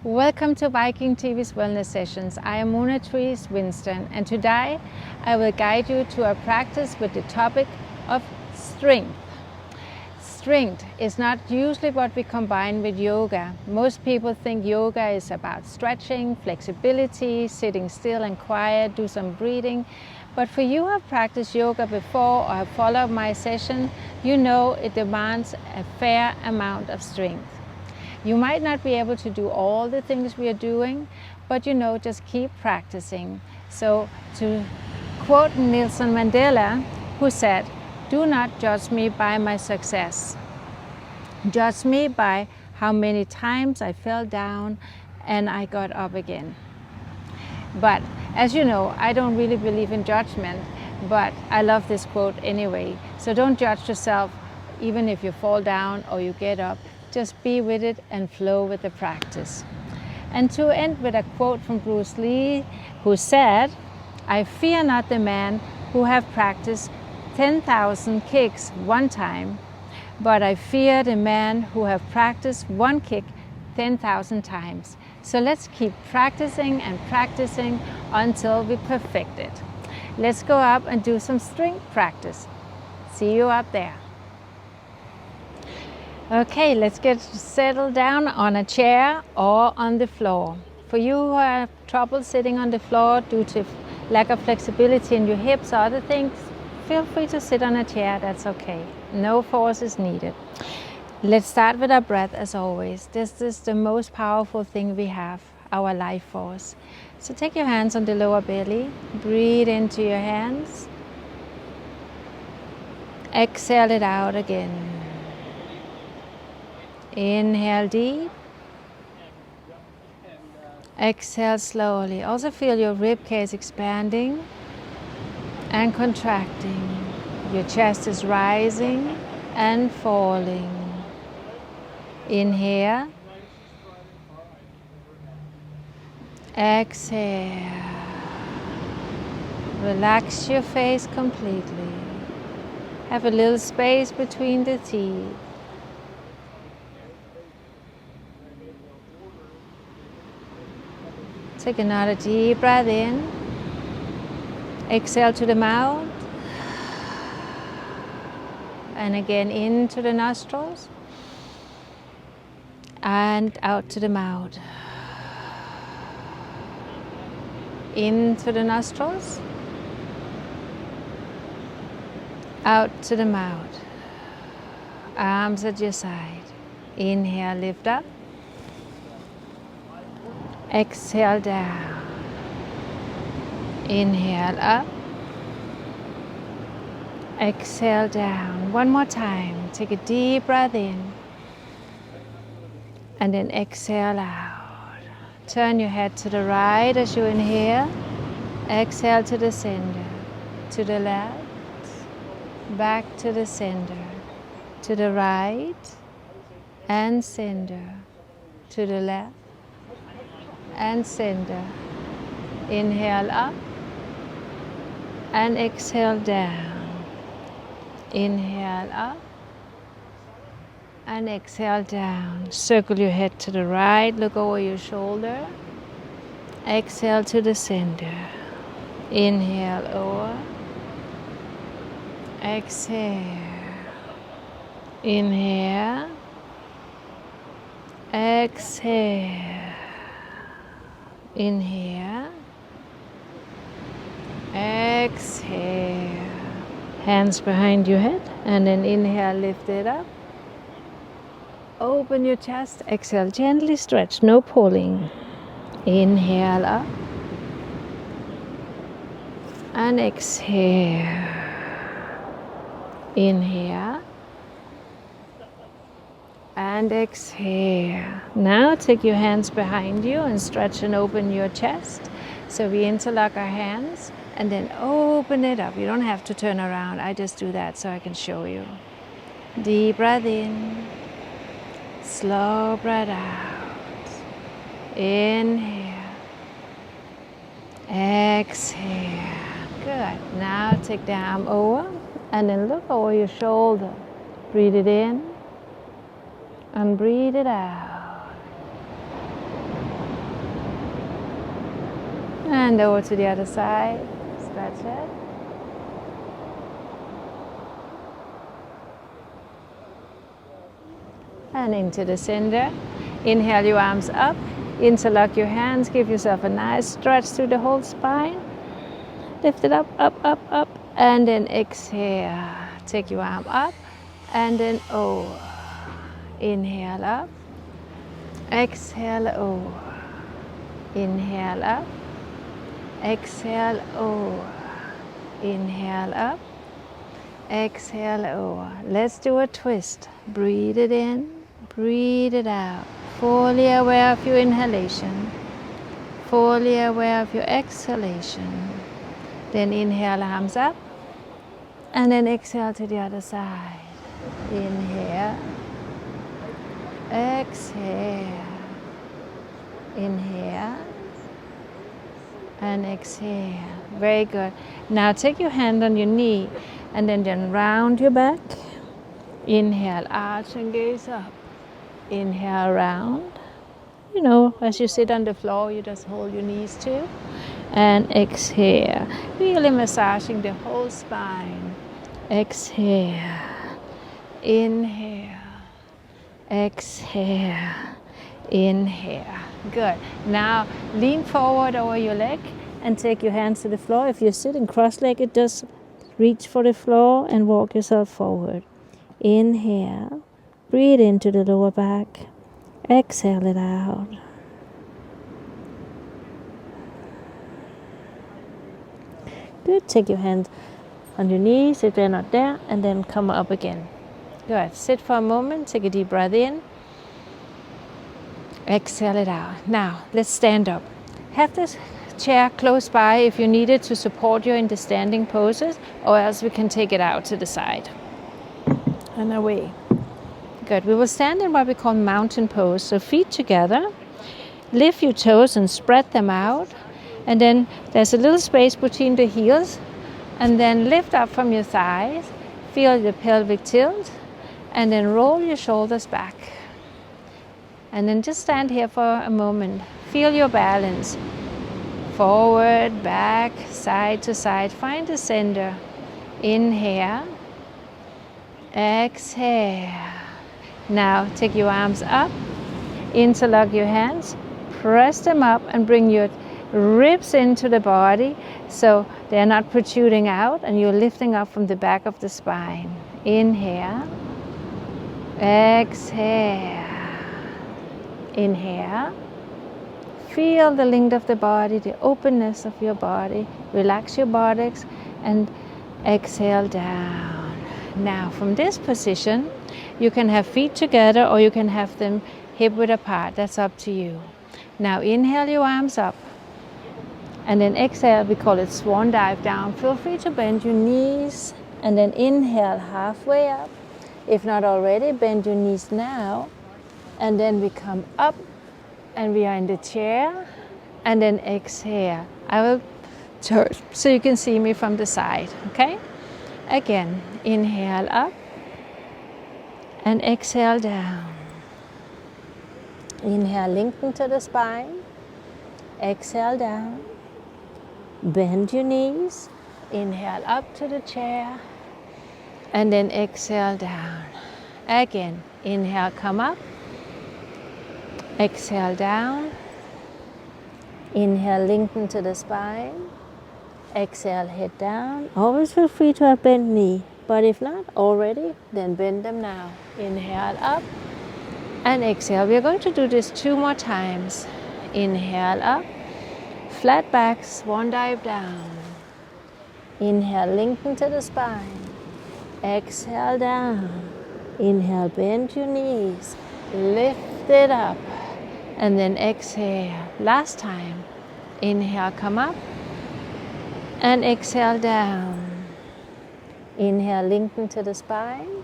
Welcome to Viking.TV's Wellness Sessions. I am Mona Therese and today I will guide you to a practice with the topic of strength. Strength is not usually what we combine with yoga. Most people think yoga is about stretching, flexibility, sitting still and quiet, do some breathing. But for you who have practiced yoga before or have followed my session, you know it demands a fair amount of strength. You might not be able to do all the things we are doing, but just keep practicing. So to quote Nelson Mandela, who said, "Do not judge me by my success. Judge me by how many times I fell down and I got up again." But as you know, I don't really believe in judgment, but I love this quote anyway. So don't judge yourself even if you fall down or you get up. Just be with it and flow with the practice. And to end with a quote from Bruce Lee, who said, "I fear not the man who have practiced 10,000 kicks one time, but I fear the man who have practiced one kick 10,000 times." So let's keep practicing and practicing until we perfect it. Let's go up and do some strength practice. See you up there. Okay, let's get settled down on a chair or on the floor. For you who have trouble sitting on the floor due to lack of flexibility in your hips or other things, feel free to sit on a chair, that's okay. No force is needed. Let's start with our breath as always. This is the most powerful thing we have, our life force. So take your hands on the lower belly, breathe into your hands, exhale it out again. Inhale deep, exhale slowly. Also feel your rib cage expanding and contracting. Your chest is rising and falling. Inhale, exhale. Relax your face completely. Have a little space between the teeth. Take another deep breath in. Exhale to the mouth. And again into the nostrils. And out to the mouth. Into the nostrils. Out to the mouth. Arms at your side. Inhale, lift up. Exhale down. Inhale up. Exhale down. One more time. Take a deep breath in. And then exhale out. Turn your head to the right as you inhale. Exhale to the center. To the left. Back to the center. To the right. And center. To the left. And center. Inhale up and exhale down. Inhale up and exhale down. Circle your head to the right, look over your shoulder. Exhale to the center. Inhale over. Exhale. Inhale. Exhale. Inhale, exhale, hands behind your head, and then inhale, lift it up, open your chest, exhale, gently stretch, no pulling, inhale up, and exhale, inhale, and exhale. Now take your hands behind you and stretch and open your chest. So we interlock our hands and then open it up. You don't have to turn around. I just do that so I can show you. Deep breath in. Slow breath out. Inhale. Exhale. Good. Now take the arm over and then look over your shoulder. Breathe it in. And breathe it out. And over to the other side. Stretch it. And into the center. Inhale your arms up. Interlock your hands. Give yourself a nice stretch through the whole spine. Lift it up, up, up, up. And then exhale. Take your arm up. And then over. Inhale up. Exhale over. Inhale up. Exhale over. Inhale up. Exhale over. Let's do a twist. Breathe it in. Breathe it out. Fully aware of your inhalation. Fully aware of your exhalation. Then inhale, arms up. And then exhale to the other side. Inhale. Exhale. Inhale. And exhale. Very good. Now take your hand on your knee and then round your back. Inhale, arch and gaze up. Inhale, round. You know, as you sit on the floor, you just hold your knees too. And exhale. Really massaging the whole spine. Exhale. Inhale. Exhale. Inhale. Good. Now lean forward over your leg and take your hands to the floor. If you're sitting cross-legged, just reach for the floor and walk yourself forward. Inhale. Breathe into the lower back. Exhale it out. Good. Take your hands on your knees if they're not there, and then come up again. Good. Sit for a moment. Take a deep breath in. Exhale it out. Now, let's stand up. Have this chair close by if you need it to support you in the standing poses, or else we can take it out to the side. And away. Good. We will stand in what we call mountain pose. So feet together. Lift your toes and spread them out. And then there's a little space between the heels. And then lift up from your thighs. Feel the pelvic tilt. And then roll your shoulders back. And then just stand here for a moment. Feel your balance. Forward, back, side to side. Find the center. Inhale. Exhale. Now take your arms up. Interlock your hands. Press them up and bring your ribs into the body so they're not protruding out, and you're lifting up from the back of the spine. Inhale. Exhale. Inhale. Feel the length of the body, the openness of your body. Relax your buttocks and exhale down. Now from this position, you can have feet together or you can have them hip width apart. That's up to you. Now inhale your arms up. And then exhale, we call it swan dive down. Feel free to bend your knees. And then inhale halfway up. If not already, bend your knees now. And then we come up and we are in the chair. And then exhale. I will turn so you can see me from the side, okay? Again, inhale up and exhale down. Inhale, lengthen to the spine. Exhale down. Bend your knees. Inhale up to the chair. And then exhale down. Again, inhale, come up. Exhale down. Inhale, lengthen to the spine. Exhale, head down. Always feel free to have bent knee, but if not already, then bend them now. Inhale up and exhale. We are going to do this 2 more times. Inhale up, flat back, swan dive down. Inhale, lengthen to the spine. Exhale down. Inhale, bend your knees. Lift it up. And then exhale. Last time. Inhale, come up. And exhale down. Inhale, lengthen to the spine.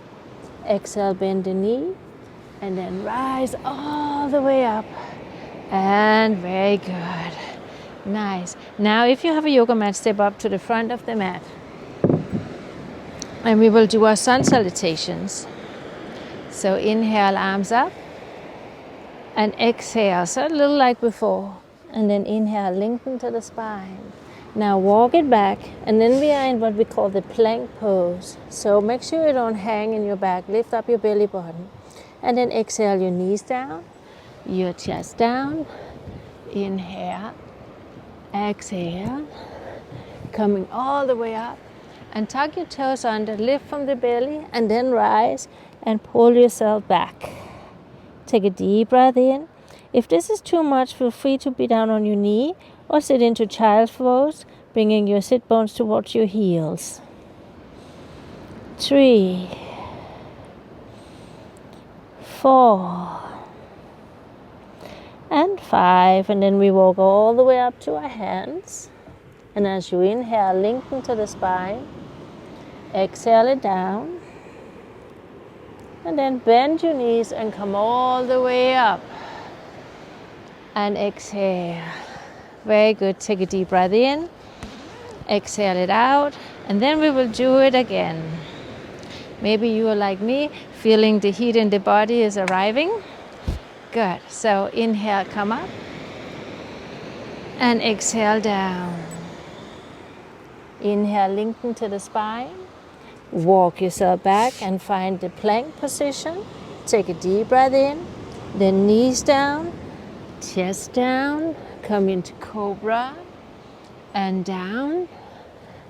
Exhale, bend the knee. And then rise all the way up. And very good. Nice. Now if you have a yoga mat, step up to the front of the mat. And we will do our sun salutations. So inhale, arms up. And exhale, so a little like before. And then inhale, lengthen to the spine. Now walk it back, and then we are in what we call the plank pose. So make sure you don't hang in your back. Lift up your belly button. And then exhale your knees down, your chest down. Inhale, exhale, coming all the way up. And tuck your toes under, lift from the belly, and then rise and pull yourself back. Take a deep breath in. If this is too much, feel free to be down on your knee or sit into child's pose, bringing your sit bones towards your heels. 3, 4, and 5. And then we walk all the way up to our hands. And as you inhale, lengthen to the spine. Exhale it down. And then bend your knees and come all the way up. And exhale. Very good. Take a deep breath in. Exhale it out. And then we will do it again. Maybe you are like me, feeling the heat in the body is arriving. Good. So inhale, come up. And exhale down. Inhale, lengthen to the spine. Walk yourself back and find the plank position. Take a deep breath in. Then knees down, chest down. Come into cobra and down.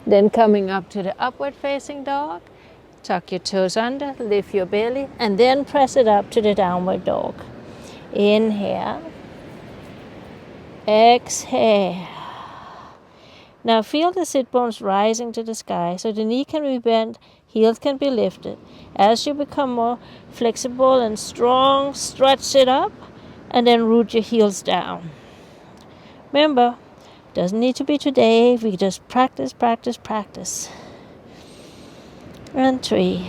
Then coming up to the upward facing dog. Tuck your toes under, lift your belly, and then press it up to the downward dog. Inhale. Exhale. Now feel the sit bones rising to the sky, so the knee can be bent, heels can be lifted. As you become more flexible and strong, stretch it up, and then root your heels down. Remember, doesn't need to be today, we just practice, practice, practice. And 3,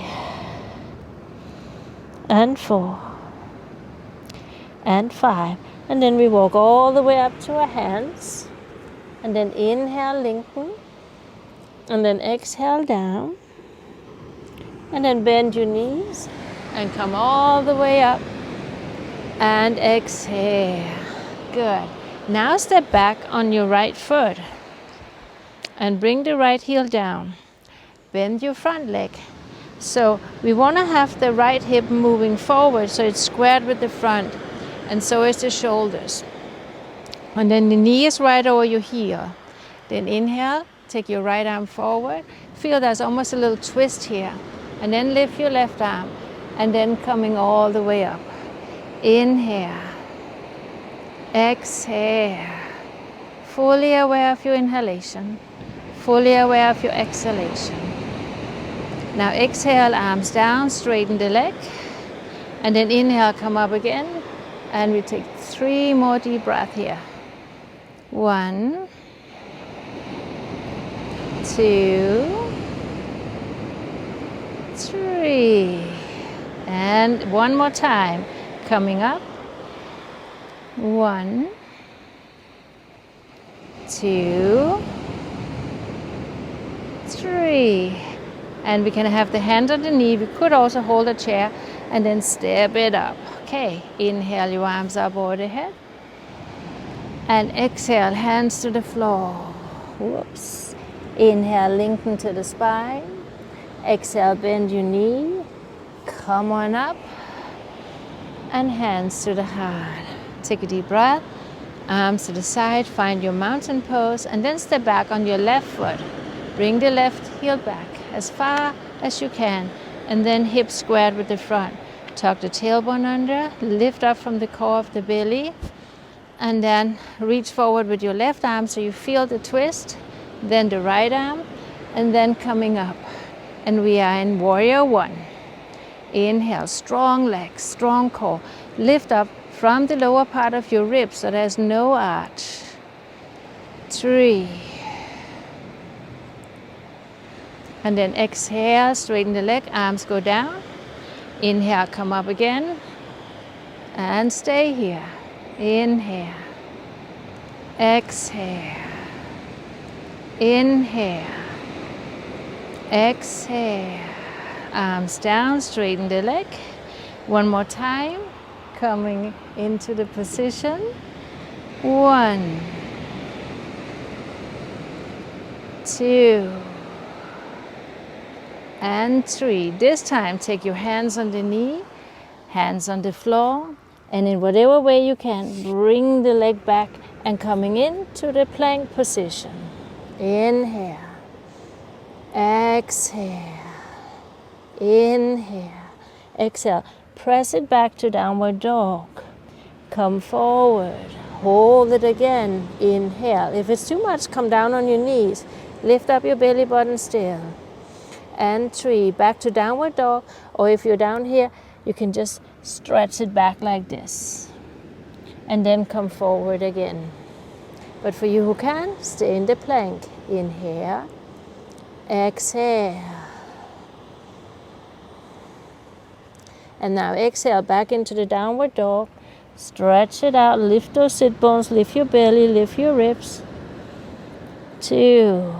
and 4, and 5. And then we walk all the way up to our hands. And then inhale, lengthen. And then exhale down. And then bend your knees and come all the way up. And exhale. Good. Now step back on your right foot. And bring the right heel down. Bend your front leg. So we want to have the right hip moving forward so it's squared with the front. And so is the shoulders. And then the knee is right over your heel. Then inhale, take your right arm forward. Feel there's almost a little twist here. And then lift your left arm. And then coming all the way up. Inhale. Exhale. Fully aware of your inhalation. Fully aware of your exhalation. Now exhale, arms down, straighten the leg. And then inhale, come up again. And we take 3 more deep breaths here. 1, 2, 3. And one more time. Coming up. 1, 2, 3. And we can have the hand on the knee. We could also hold a chair and then step it up. Okay, inhale your arms up over the head. And exhale, hands to the floor. Whoops. Inhale, lengthen to the spine. Exhale, bend your knee. Come on up. And hands to the heart. Take a deep breath. Arms to the side, find your mountain pose, and then step back on your left foot. Bring the left heel back as far as you can, and then hips squared with the front. Tuck the tailbone under, lift up from the core of the belly, and then reach forward with your left arm so you feel the twist, then the right arm, and then coming up. And we are in Warrior 1. Inhale, strong legs, strong core. Lift up from the lower part of your ribs so there's no arch. 3. And then exhale, straighten the leg, arms go down. Inhale, come up again. And stay here. Inhale. Exhale. Inhale. Exhale. Arms down, straighten the leg. One more time. Coming into the position. 1, 2, and 3. This time take your hands on the knee, hands on the floor, and in whatever way you can, bring the leg back and coming into the plank position. Inhale, exhale, inhale, exhale. Press it back to downward dog. Come forward, hold it again, inhale. If it's too much, come down on your knees. Lift up your belly button still. And 3, back to downward dog, or if you're down here, you can just stretch it back like this. And then come forward again. But for you who can, stay in the plank. Inhale, exhale. And now exhale back into the downward dog. Stretch it out, lift those sit bones, lift your belly, lift your ribs. 2,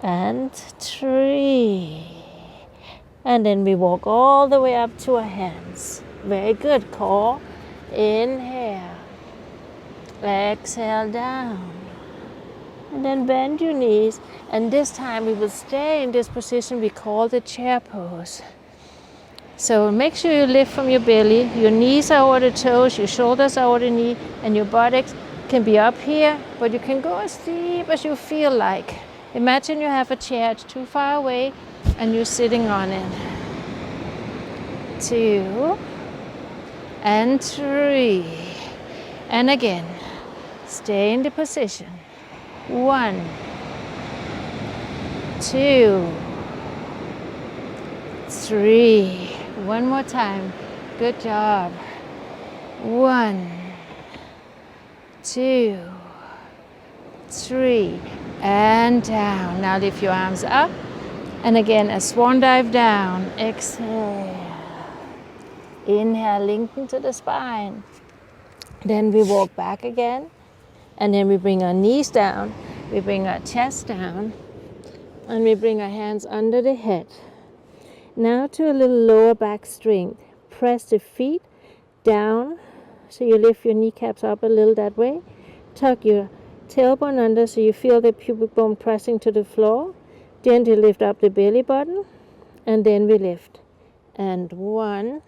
and 3. And then we walk all the way up to our hands. Very good, core. Inhale. Exhale down. And then bend your knees. And this time we will stay in this position we call the chair pose. So make sure you lift from your belly. Your knees are over the toes, your shoulders are over the knee, and your buttocks can be up here, but you can go as deep as you feel like. Imagine you have a chair, it's too far away, and you're sitting on it. 2, and 3. And again, stay in the position. 1, 2, 3. One more time. Good job. 1, 2, 3. And down. Now lift your arms up. And again, a swan dive down. Exhale. Inhale, lengthen to the spine. Then we walk back again. And then we bring our knees down. We bring our chest down. And we bring our hands under the head. Now to a little lower back strength. Press the feet down. So you lift your kneecaps up a little that way. Tuck your tailbone under so you feel the pubic bone pressing to the floor. Gently lift up the belly button. And then we lift. And 1,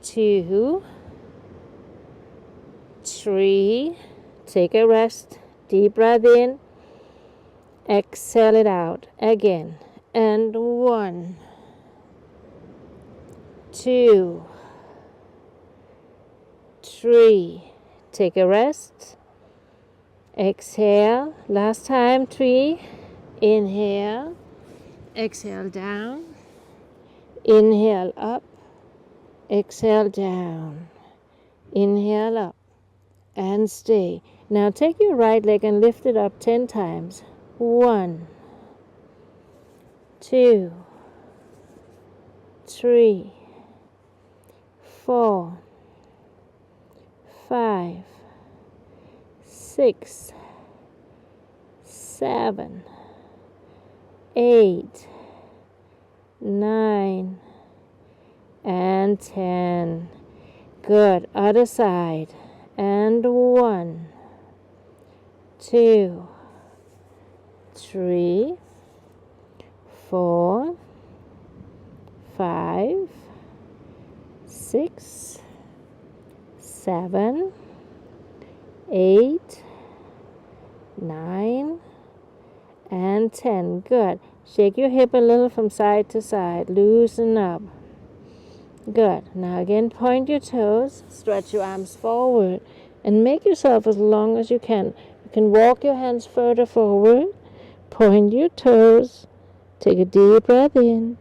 2, 3. Take a rest. Deep breath in. Exhale it out. Again. And 1, 2, 3. Take a rest. Exhale. Last time. 3. Inhale. Exhale down. Inhale up. Exhale down. Inhale up. And stay. Now take your right leg and lift it up 10 times. 1, 2, 3, 4, 5, 6, 7, 8, 9, and 10. Good. Other side. And 1, 2, 3, 4, 5, 6, 7, 8, 9, and 10. Good. Shake your hip a little from side to side. Loosen up. Good. Now again, point your toes. Stretch your arms forward. And make yourself as long as you can. You can walk your hands further forward. Point your toes. Take a deep breath in.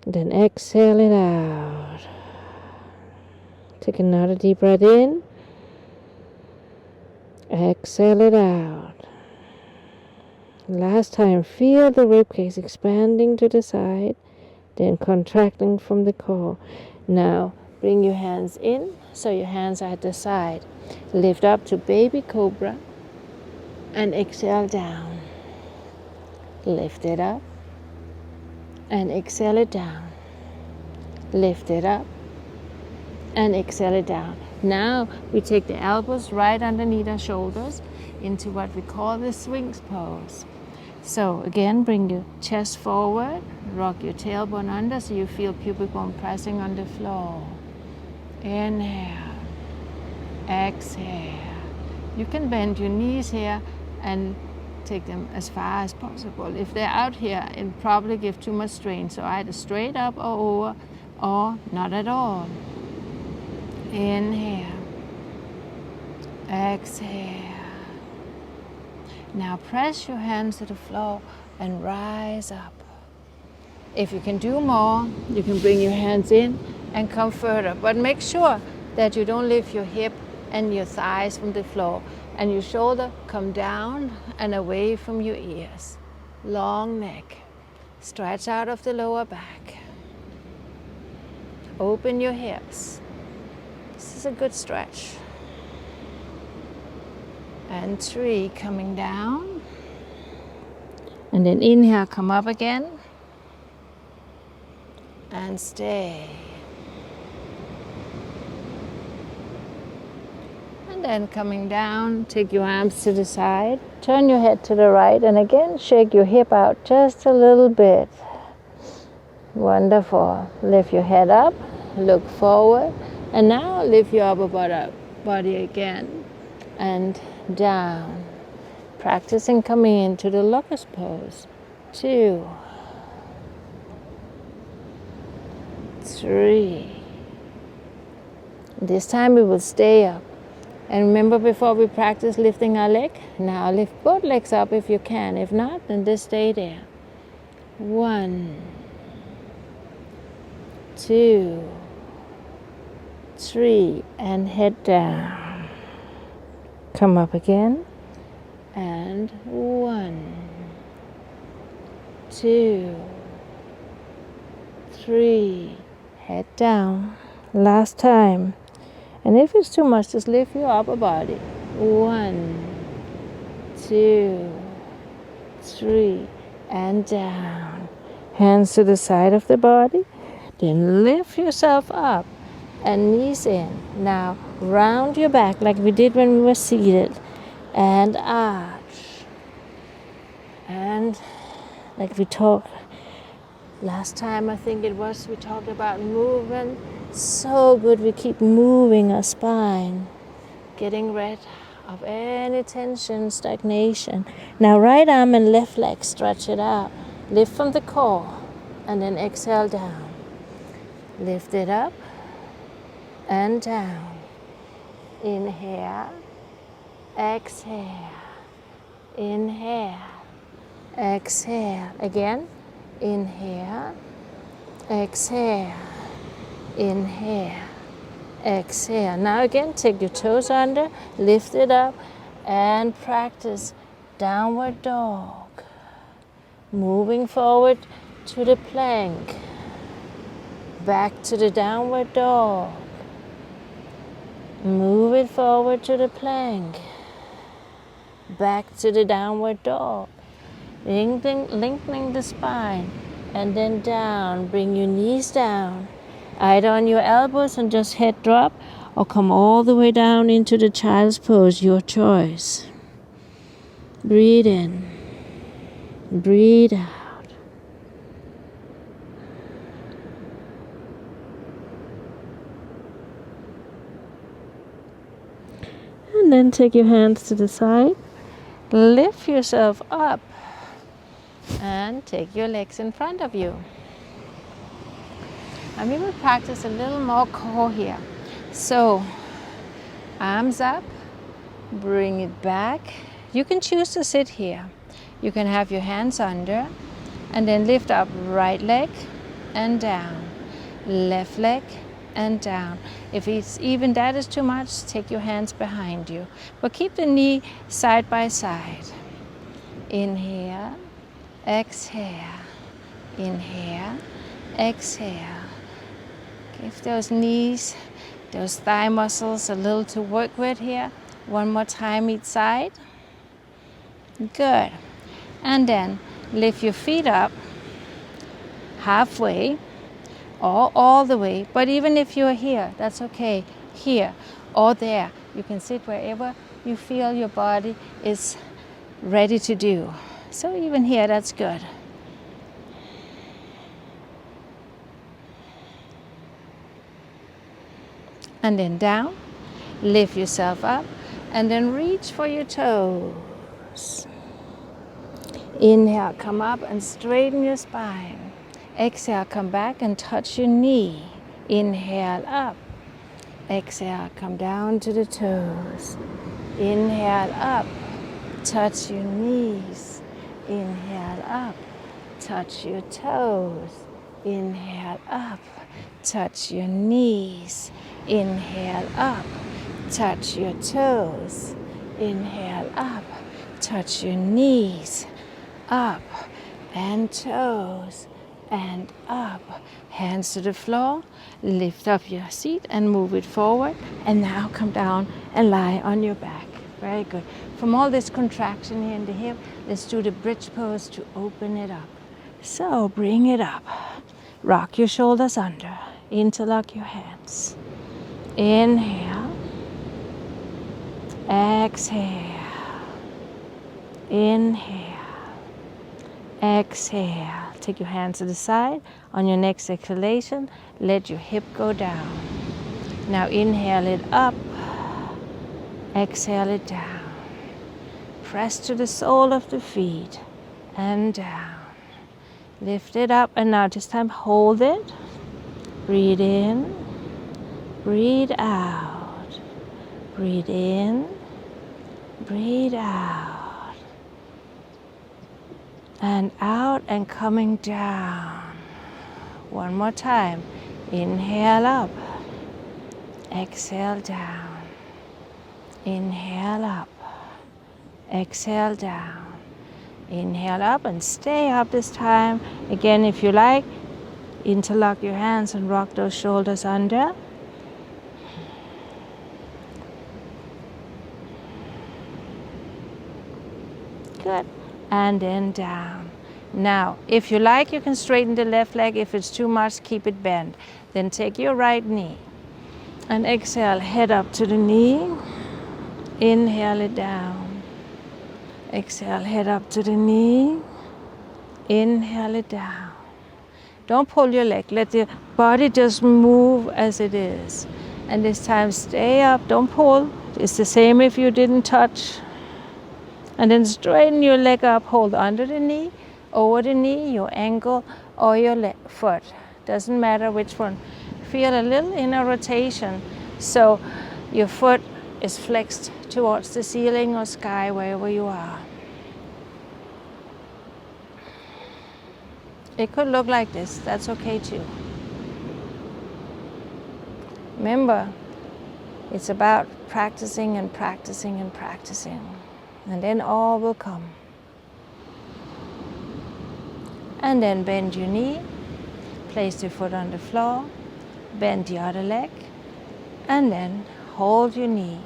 Then exhale it out. Take another deep breath in. Exhale it out. Last time, feel the ribcage expanding to the side, then contracting from the core. Now, bring your hands in, so your hands are at the side. Lift up to baby cobra, and exhale down. Lift it up, and exhale it down. Lift it up, and exhale it down. Now we take the elbows right underneath our shoulders into what we call the swings pose. So again, bring your chest forward, rock your tailbone under so you feel pubic bone pressing on the floor. Inhale, exhale. You can bend your knees here and take them as far as possible. If they're out here, it'll probably give too much strain. So either straight up or over, or not at all. Inhale, exhale. Now press your hands to the floor and rise up. If you can do more, you can bring your hands in and come further. But make sure that you don't lift your hip and your thighs from the floor, and your shoulder come down and away from your ears. Long neck. Stretch out of the lower back. Open your hips. This is a good stretch. And 3, coming down. And then inhale, come up again. And stay. And then coming down, take your arms to the side. Turn your head to the right and again shake your hip out just a little bit. Wonderful. Lift your head up, look forward, and now lift your upper body again and down. Practicing coming into the locust pose. 2, 3. This time we will stay up. And remember, before we practice lifting our leg, now lift both legs up if you can. If not, then just stay there. 1, 2, 3, and head down. Come up again. And 1, 2, 3, head down. Last time. And if it's too much, just lift your upper body. 1, 2, 3, and down. Hands to the side of the body. Then lift yourself up and knees in. Now round your back like we did when we were seated. And arch. And like we talked last time, I think it was, we talked about movement. So good, we keep moving our spine, getting rid of any tension, stagnation. Now right arm and left leg, stretch it out. Lift from the core and then exhale down. Lift it up and down. Inhale, exhale, inhale, exhale. Again, inhale, exhale. Inhale, exhale. Now again, take your toes under, lift it up, and practice downward dog. Moving forward to the plank. Back to the downward dog. Move it forward to the plank. Back to the downward dog. Lengthening the spine. And then down. Bring your knees down. Either on your elbows and just head drop, or come all the way down into the child's pose, your choice. Breathe in, breathe out. And then take your hands to the side, lift yourself up, and take your legs in front of you. And we will practice a little more core here. So, arms up, bring it back. You can choose to sit here. You can have your hands under, and then lift up right leg and down, left leg and down. If it's even that is too much, take your hands behind you. But keep the knee side by side. Inhale, exhale, inhale, exhale. Give those knees, those thigh muscles a little to work with here. One more time each side. Good. And then lift your feet up halfway. or all the way. But even if you're here, that's okay. Here or there, you can sit wherever you feel your body is ready to do. So even here, that's good. And then down, lift yourself up, and then reach for your toes. Inhale, come up and straighten your spine. Exhale, come back and touch your knee. Inhale, up. Exhale, come down to the toes. Inhale, up. Touch your knees. Inhale, up. Touch your toes. Inhale, up. Touch your knees. Inhale, up. Touch your toes. Inhale, up. Touch your knees. Up and toes and up. Hands to the floor. Lift up your seat and move it forward. And now come down and lie on your back. Very good. From all this contraction here in the hip, let's do the bridge pose to open it up. So bring it up. Rock your shoulders under. Interlock your hands. Inhale. Exhale. Inhale. Exhale. Take your hands to the side. On your next exhalation, let your hip go down. Now inhale it up. Exhale it down. Press to the sole of the feet and down. Lift it up, and now this time hold it. Breathe in. Breathe out. Breathe in. Breathe out. And out and coming down. One more time. Inhale up. Exhale down. Inhale up. Exhale down. Inhale up and stay up this time. Again, if you like, interlock your hands and rock those shoulders under. Good. And then down. Now, if you like, you can straighten the left leg. If it's too much, keep it bent. Then take your right knee and exhale, head up to the knee. Inhale it down. Exhale, head up to the knee. Inhale it down. Don't pull your leg. Let the body just move as it is. And this time, stay up. Don't pull. It's the same if you didn't touch. And then straighten your leg up, hold under the knee, over the knee, your ankle, or your foot. Doesn't matter which one. Feel a little inner rotation, so your foot is flexed towards the ceiling or sky, wherever you are. It could look like this. That's okay too. Remember, it's about practicing and practicing and practicing. And then all will come. And then bend your knee, place the foot on the floor, bend the other leg, and then hold your knee.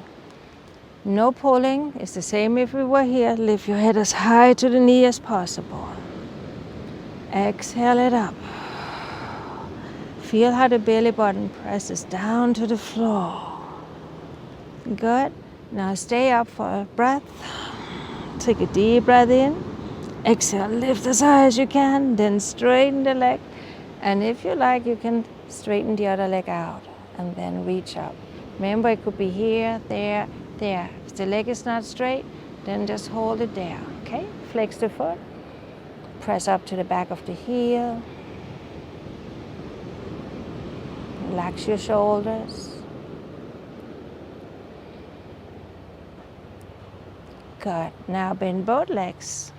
No pulling. It's the same if we were here. Lift your head as high to the knee as possible. Exhale it up. Feel how the belly button presses down to the floor. Good. Now stay up for a breath. Take a deep breath in. Exhale, lift as high as you can, then straighten the leg. And if you like, you can straighten the other leg out and then reach up. Remember, it could be here, there, there. If the leg is not straight, then just hold it there, okay? Flex the foot. Press up to the back of the heel. Relax your shoulders. Good. Now bend both legs.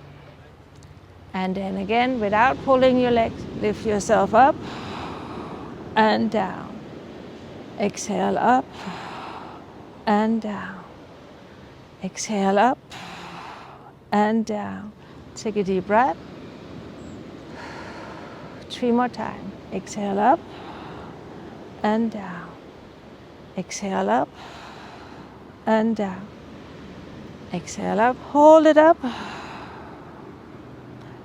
And then again, without pulling your legs, lift yourself up and down. Exhale up and down. Exhale up and down. Take a deep breath. 3 more times. Exhale up and down. Exhale up and down. Exhale up, hold it up.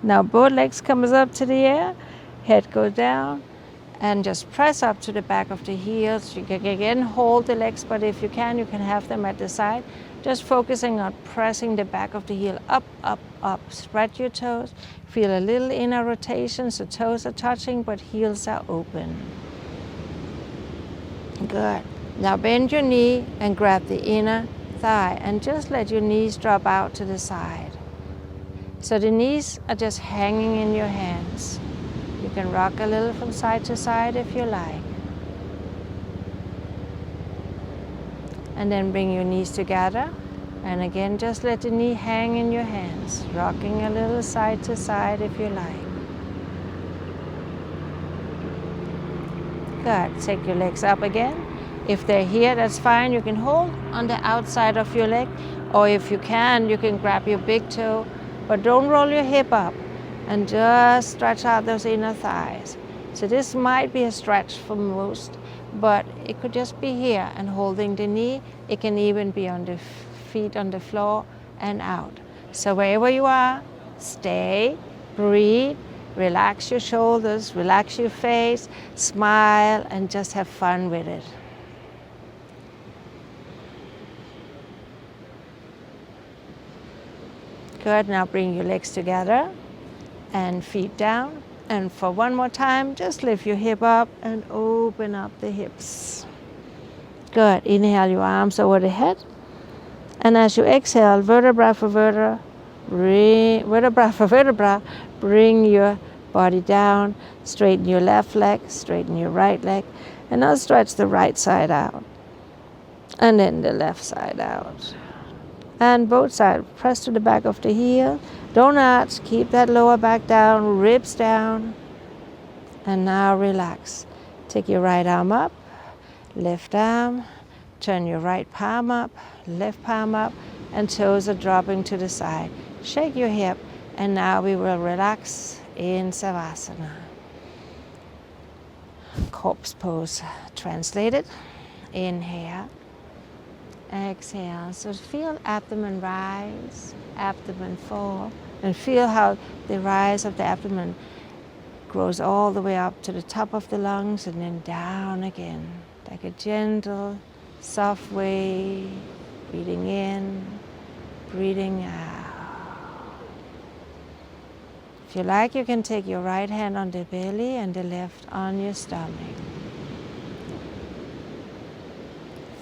Now both legs comes up to the air, head goes down, And just press up to the back of the heels. You can again hold the legs, but if you can have them at the side. Just focusing on pressing the back of the heel up, up, up. Spread your toes. Feel a little inner rotation, so toes are touching, but heels are open. Good. Now bend your knee and grab the inner thigh, and just let your knees drop out to the side. So the knees are just hanging in your hands. You can rock a little from side to side if you like. And then bring your knees together. And again, just let the knee hang in your hands, rocking a little side to side if you like. Good. Take your legs up again. If they're here, that's fine. You can hold on the outside of your leg. Or if you can grab your big toe. But don't roll your hip up. And just stretch out those inner thighs. So this might be a stretch for most, but it could just be here and holding the knee. It can even be on the feet on the floor and out. So wherever you are, stay, breathe, relax your shoulders, relax your face, smile, and just have fun with it. Good. Now bring your legs together and feet down. And for one more time, just lift your hip up and open up the hips. Good. Inhale your arms over the head. And as you exhale, vertebra for vertebra, bring your body down. Straighten your left leg, straighten your right leg. And now stretch the right side out. And then the left side out. And both sides, press to the back of the heel. Don't arch, keep that lower back down, ribs down. And now relax. Take your right arm up, left arm, turn your right palm up, left palm up, and toes are dropping to the side. Shake your hip, and now we will relax in Savasana. Corpse pose translated. Inhale. Exhale. So feel abdomen rise, abdomen fall, and feel how the rise of the abdomen grows all the way up to the top of the lungs and then down again, like a gentle, soft wave, breathing in, breathing out. If you like, you can take your right hand on the belly and the left on your stomach.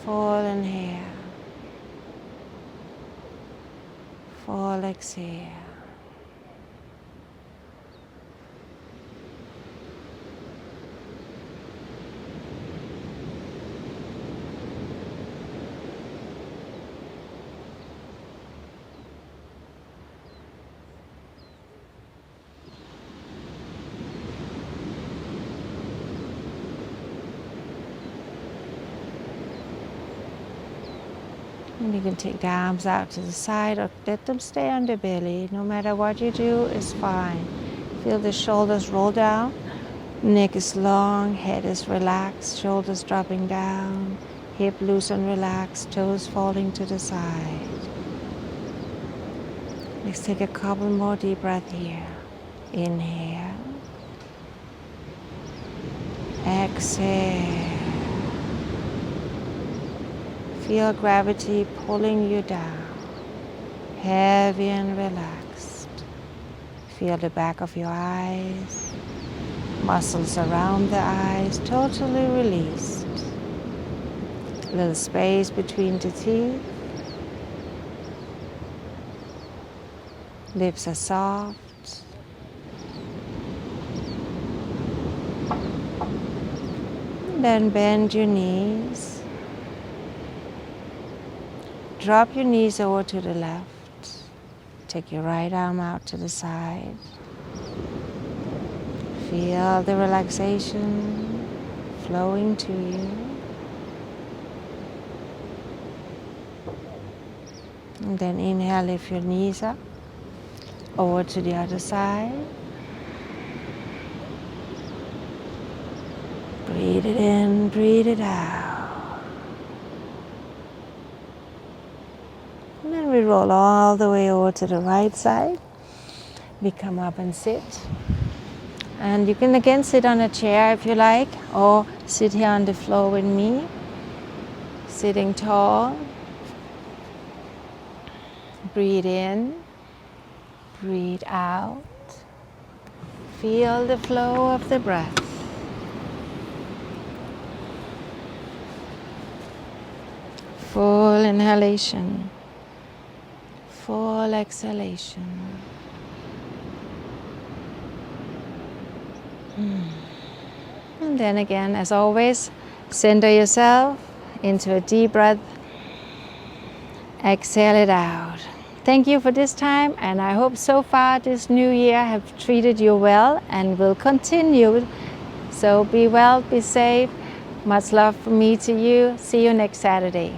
Full inhale. Full exhale. And you can take the arms out to the side or let them stay on the belly. No matter what you do, it's fine. Feel the shoulders roll down. Neck is long, head is relaxed, shoulders dropping down, hip loose and relaxed, toes falling to the side. Let's take a couple more deep breaths here. Inhale. Exhale. Feel gravity pulling you down, heavy and relaxed. Feel the back of your eyes, muscles around the eyes totally released. A little space between the teeth. Lips are soft. Then bend your knees. Drop your knees over to the left. Take your right arm out to the side. Feel the relaxation flowing to you. And then inhale, lift your knees up. Over to the other side. Breathe it in, breathe it out. And then we roll all the way over to the right side. We come up and sit. And you can again sit on a chair if you like, or sit here on the floor with me, sitting tall. Breathe in, breathe out. Feel the flow of the breath. Full inhalation, full exhalation. And then again, as always, center yourself into a deep breath. Exhale it out. Thank you for this time, and I hope so far this new year have treated you well and will continue. So be well, be safe. Much love from me to you. See you next Saturday.